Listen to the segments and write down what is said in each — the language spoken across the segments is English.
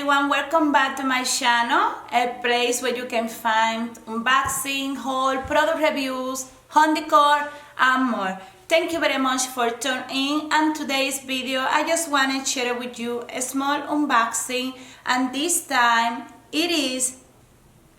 everyone, welcome back to my channel, a place where you can find unboxing, haul, product reviews, home decor and more. Thank you very much for tuning in, and today's video I just want to share with you a small unboxing, and this time it is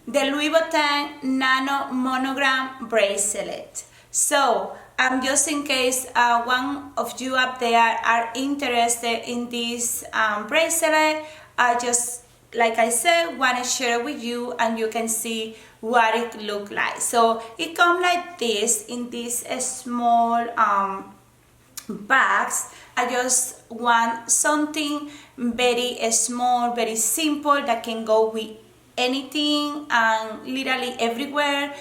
the Louis Vuitton Nano Monogram Bracelet. So just in case one of you up there are interested in this bracelet, I just, like I said, want to share it with you and you can see what it look like. So it comes like this in this small bags. I just want something very small, very simple that can go with anything and literally everywhere.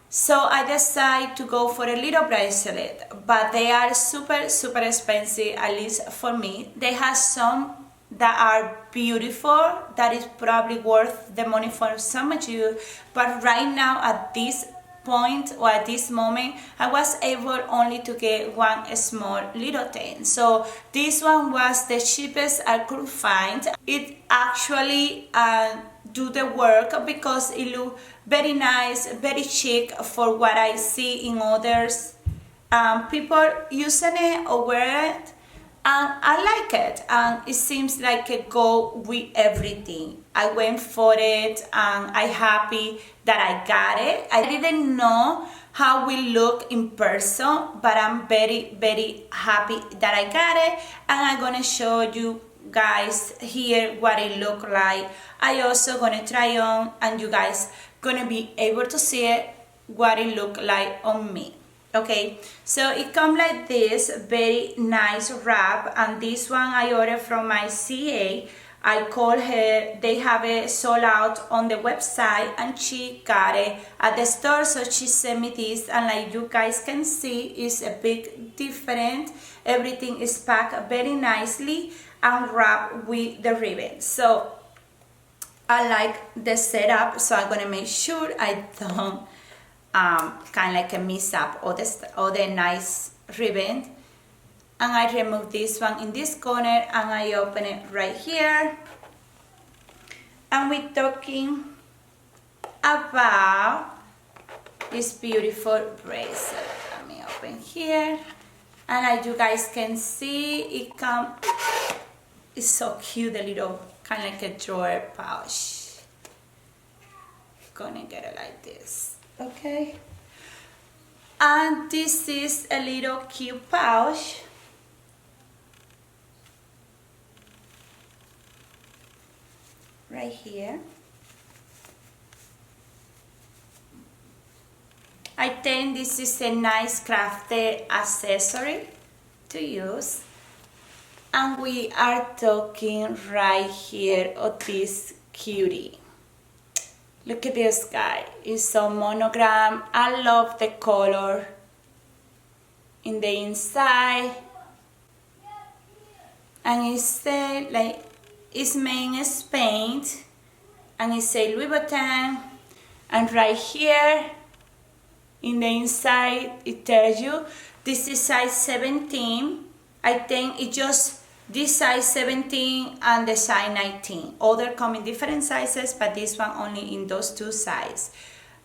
So I decided to go for a little bracelet, but they are super expensive, at least for me. They have some that are beautiful, that is probably worth the money for some of you, but right now at this point or at this moment I was able only to get one small little thing. So this one was the cheapest I could find. It actually do the work because it look very nice, very chic for what I see in others people using it or wear it, and I like it, and it seems like it go with everything. I went for it and I'm happy that I got it. I didn't know how we look in person, but I'm very happy that I got it, and I'm gonna show you guys here what it look like. I also gonna try on, and you guys gonna be able to see it, what it look like on me. Okay, so it comes like this, very nice wrap, and this one I ordered from my CA. I called her, they have it sold out on the website, and she got it at the store, so she sent me this, and like you guys can see, it's a big difference. Everything is packed very nicely and wrapped with the ribbon. So I like the setup, so I'm gonna make sure I don't kind of like a mess up all the nice ribbon. And I remove this one in this corner and I open it right here, and we're talking about this beautiful bracelet. Let me open here, and as you guys can see, it's so cute, the little kind of like a drawer pouch. Gonna get it like this, okay? And this is a little cute pouch. Right here. I think this is a nice crafted accessory to use. And we are talking right here of this cutie. Look at this guy, it's so monogram. I love the color in the inside. And it's like, it's made in Spain, and it says Louis Vuitton, and right here in the inside it tells you this is size 17. I think it just this size 17 and the size 19. Other come in different sizes, but this one only in those two sizes.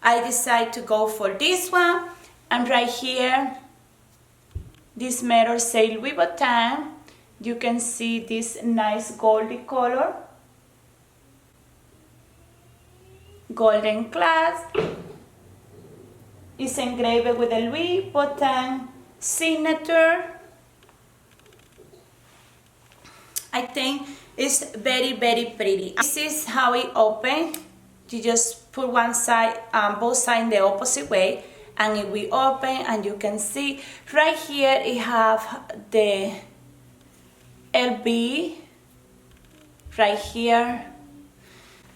I decided to go for this one, and right here this mirror says Louis Vuitton. You can see this nice goldy color, golden clasp. It's engraved with a Louis Vuitton signature. I think it's very pretty. This is how it opens. You just put one side, both sides the opposite way, and it will open, and you can see right here it have the LB right here,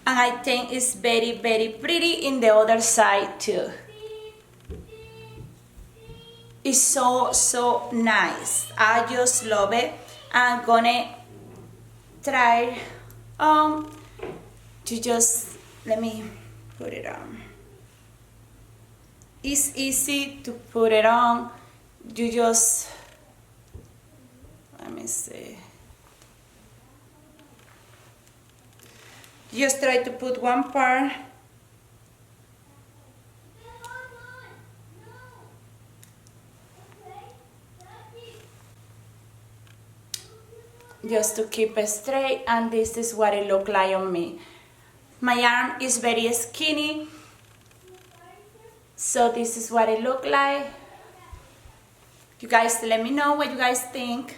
and I think it's very pretty in the other side too. It's so nice. I just love it. I'm gonna try to just, let me put it on. It's easy to put it on. You just, let me see. Just try to put one part. Just to keep it straight, and this is what it looked like on me. My arm is very skinny, so this is what it looked like. You guys let me know what you guys think.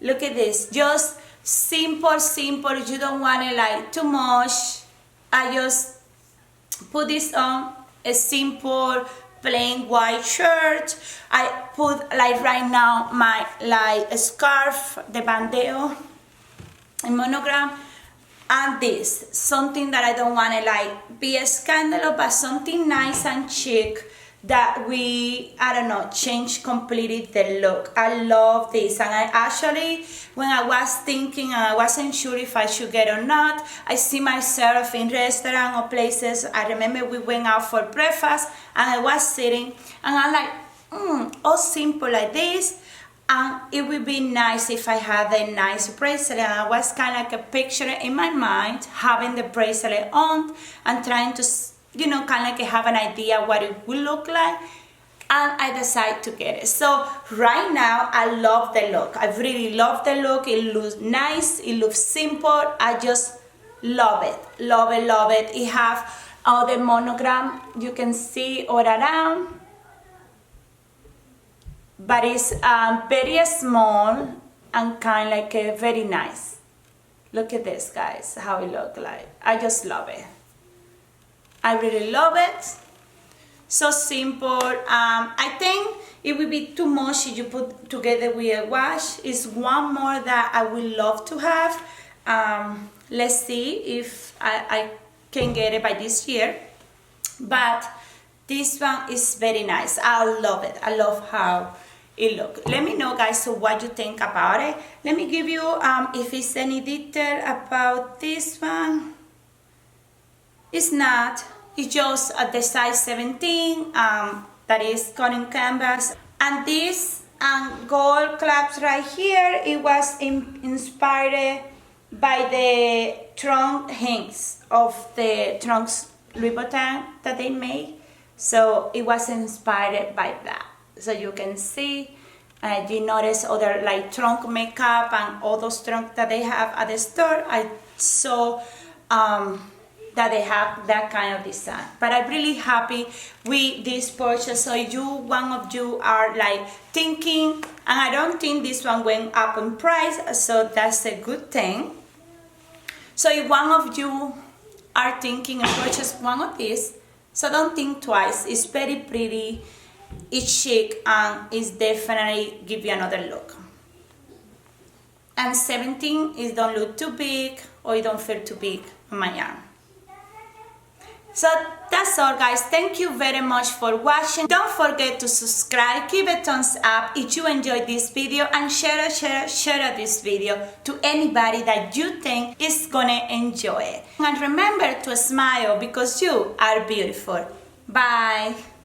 Look at this, just simple, you don't want it like too much. I just put this on a simple plain white shirt. I put like right now my like a scarf, the bandeo in monogram, and this something that I don't want to like be a scandal, but something nice and chic that I don't know, change completely the look. I love this, and I actually, when I was thinking and I wasn't sure if I should get or not, I see myself in restaurant or places. I remember we went out for breakfast and I was sitting and I'm like, all simple like this, and it would be nice if I had a nice bracelet. And I was kind of like a picture in my mind having the bracelet on and trying to, you know, kind of like have an idea what it would look like, and I decided to get it. So right now I love the look. I really love the look. It looks nice, it looks simple. I just love it, love it, love it. It have all the monogram you can see all around, but it's very small and kind of like very nice. Look at this, guys, how it look like. I just love it. I really love it. So simple. I think it would be too much if you put together with a wash. It's one more that I would love to have. Let's see if I can get it by this year. But this one is very nice. I love it. I love how it looks. Let me know, guys, so what you think about it. Let me give you if it's any detail about this one. It's not. It's just at the size 17, that is cotton canvas. And this gold clasp right here, it was inspired by the trunk hints of the trunks Louis Vuitton that they made. So it was inspired by that. So you can see, you notice other like trunk makeup and all those trunks that they have at the store. I saw that they have that kind of design. But I'm really happy with this purchase. So one of you are like thinking, and I don't think this one went up in price, so that's a good thing. So if one of you are thinking of purchase one of these, so don't think twice. It's very pretty, it's chic, and it's definitely give you another look. And 17 is don't look too big, or it don't feel too big on my arm. So that's all, guys. Thank you very much for watching. Don't forget to subscribe, give a thumbs up if you enjoyed this video, and share this video to anybody that you think is gonna enjoy it. And remember to smile because you are beautiful. Bye.